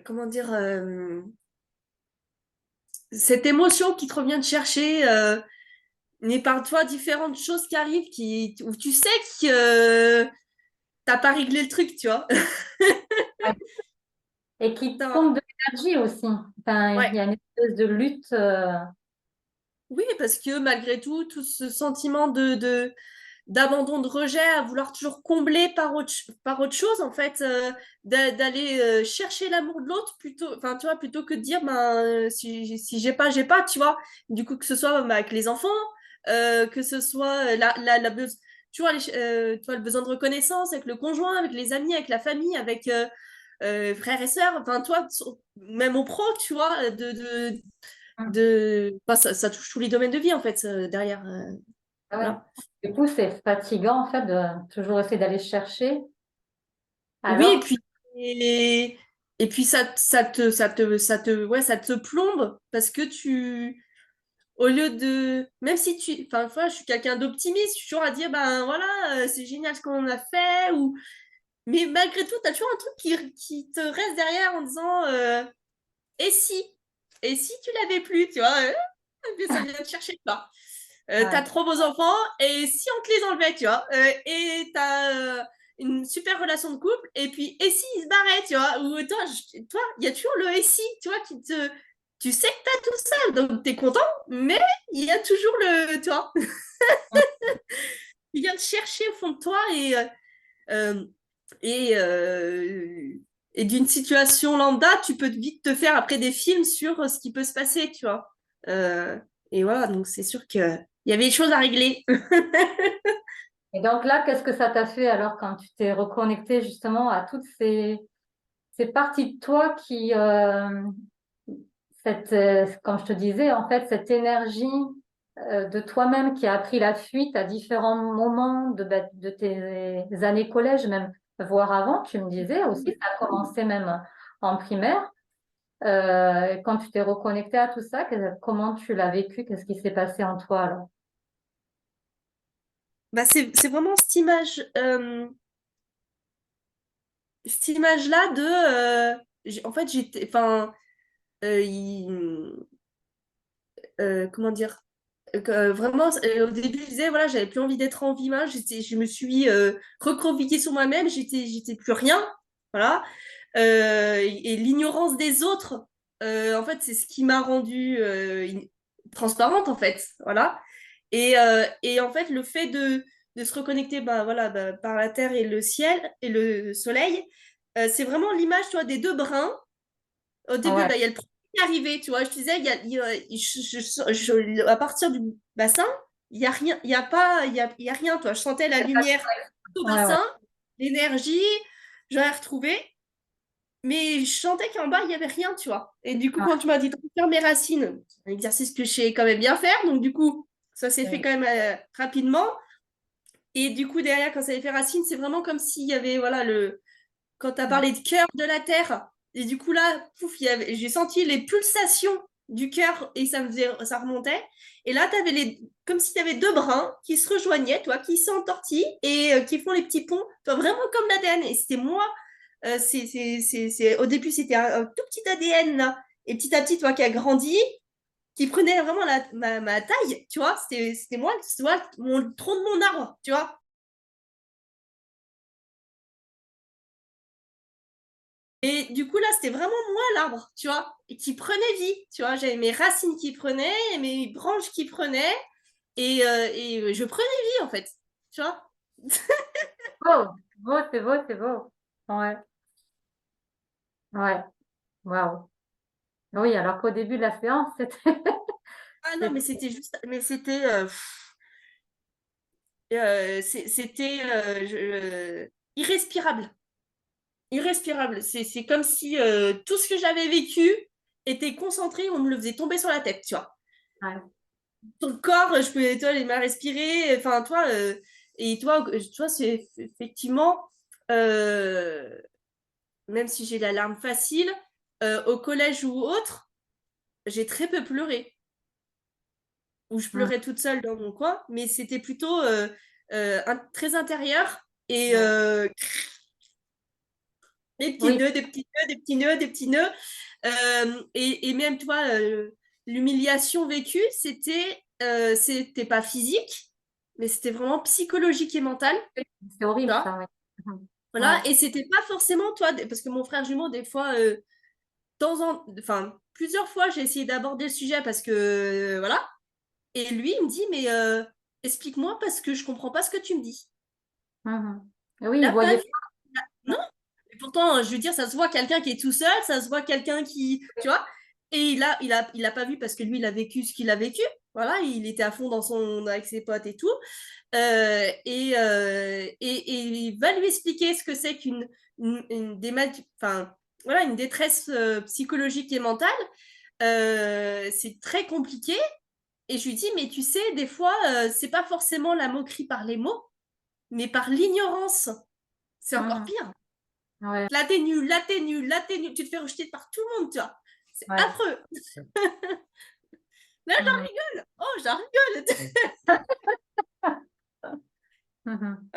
comment dire, cette émotion qui te revient de chercher, mais par toi, différentes choses qui arrivent où tu sais que t'as pas réglé le truc, tu vois. Ouais. Et qui T'as- pompe de l'énergie aussi. Enfin, Ouais. il y a une espèce de lutte. Oui, parce que malgré tout, tout ce sentiment d'abandon, de rejet, à vouloir toujours combler par autre chose, en fait, d'aller chercher l'amour de l'autre plutôt, enfin, tu vois, plutôt que de dire, ben, si j'ai pas, tu vois. Du coup, que ce soit bah, avec les enfants, que ce soit tu vois, tu vois, le besoin de reconnaissance avec le conjoint, avec les amis, avec la famille, avec frères et sœurs, enfin, toi, même au pro, tu vois, enfin, ça touche tous les domaines de vie, en fait, derrière. Ah ouais. Voilà. Du coup, c'est fatigant en fait de toujours essayer d'aller chercher. Oui, Alors, et puis ouais, ça te plombe parce que au lieu de, même si enfin, moi, je suis quelqu'un d'optimiste, je suis toujours à dire, ben voilà, c'est génial ce qu'on a fait, mais malgré tout, tu as toujours un truc qui te reste derrière en disant, et si, et si tu l'avais plus, tu vois, mais ça vient te chercher pas. T'as ouais. trop beaux enfants, et si on te les enlevait, tu vois, et t'as une super relation de couple, et puis et si ils se barraient, tu vois, ou toi, il y a toujours le et si, tu vois, tu sais que t'as tout ça, donc t'es content, mais il y a toujours tu vois, il vient te chercher au fond de toi euh, et, euh, et d'une situation lambda, tu peux vite te faire après des films sur ce qui peut se passer, tu vois. Euh, et voilà, donc c'est sûr qu'il y avait des choses à régler. Et donc là, qu'est-ce que ça t'a fait alors quand tu t'es reconnecté justement à toutes ces parties de toi qui, comme je te disais, en fait, cette énergie de toi-même qui a pris la fuite à différents moments de tes années collège, même voire avant, tu me disais aussi, ça a commencé même en primaire. Quand tu t'es reconnecté à tout ça, comment tu l'as vécu? Qu'est-ce qui s'est passé en toi alors? Bah, c'est vraiment cette image-là en fait, enfin, il- comment dire, vraiment, au début, je disais, voilà, j'avais plus envie d'être en vie, je me suis recroquevillée sur moi-même, j'étais plus rien, voilà. Et l'ignorance des autres, en fait, c'est ce qui m'a rendue transparente, en fait, voilà. Et en fait, le fait de se reconnecter bah, voilà, bah, par la terre et le ciel et le soleil, c'est vraiment l'image, tu vois, des deux brins. Au début, Ouais, bah, il y a le premier qui est arrivé, tu vois. Je te disais, à partir du bassin, il y a rien, il y a pas, il y a rien, toi. Je sentais la lumière au ouais, ouais. bassin, l'énergie, j'aurais retrouvé, mais je sentais qu'en bas, il y avait rien, tu vois. Et du coup, quand tu m'as dit de faire mes racines, un exercice que je sais quand même bien faire, donc du coup, ça s'est fait Ouais. quand même rapidement. Et du coup, derrière, quand ça avait fait racine, c'est vraiment comme s'il y avait, voilà, quand tu as parlé de cœur de la Terre, et du coup là, pouf, j'ai senti les pulsations du cœur et ça remontait. Et là, t'avais comme si tu avais deux brins qui se rejoignaient, toi, qui s'entortillent et qui font les petits ponts, toi, vraiment comme l'ADN. Et c'était moi, au début, c'était un tout petit ADN là. Et petit à petit, toi, qui a grandi, qui prenait vraiment ma taille, tu vois, c'était moi, tu vois, le tronc de mon arbre, tu vois. Et du coup, là, c'était vraiment moi l'arbre, tu vois, et qui prenait vie, tu vois. J'avais mes racines qui prenaient, et mes branches qui prenaient, et je prenais vie, en fait, tu vois. Beau, beau, c'est beau, c'est beau. Ouais, ouais, waouh. Oui, alors qu'au début de la séance, c'était, Ah non, mais c'était- c'était juste, mais c'était, c'était irrespirable. Irrespirable. C'est comme si tout ce que j'avais vécu était concentré, on me le faisait tomber sur la tête, tu vois. ouais, Ton corps, je pouvais, toi, les mains respirer, enfin, toi, et toi, c'est effectivement, euh, même si j'ai la larme facile, au collège ou autre, j'ai très peu pleuré. Ou je hum, pleurais toute seule dans mon coin, mais c'était plutôt très intérieur et ouais. Des petits Oui. nœuds, des petits nœuds, des petits nœuds, des petits nœuds. Et même, tu vois, l'humiliation vécue, c'était pas physique, mais c'était vraiment psychologique et mental. C'est Tu horrible vois. ça, oui. Mhm. Ouais. Voilà. Et c'était pas forcément, toi, parce que mon frère jumeau, des fois, enfin, plusieurs fois, j'ai essayé d'aborder le sujet parce que, voilà. Et lui, il me dit, mais explique-moi parce que je comprends pas ce que tu me dis. Mhm. Oui, Il il a pas voyait vu. pas. Non. Et pourtant, je veux dire, ça se voit quelqu'un qui est tout seul, ça se voit quelqu'un qui, tu vois. Et il a pas vu parce que lui, il a vécu ce qu'il a vécu. Voilà, il était à fond avec ses potes et tout. Et il va lui expliquer ce que c'est enfin, voilà, une détresse psychologique et mentale. C'est très compliqué. Et je lui dis, mais tu sais, des fois, c'est pas forcément la moquerie par les mots, mais par l'ignorance. C'est encore Mhm. pire. Ouais, Là, t'es nul, là, t'es nul, là, t'es nul. Tu te fais rejeter par tout le monde, tu vois. C'est ouais. affreux. Là, j'en Mhm. rigole. Oh, j'en rigole. Mhm.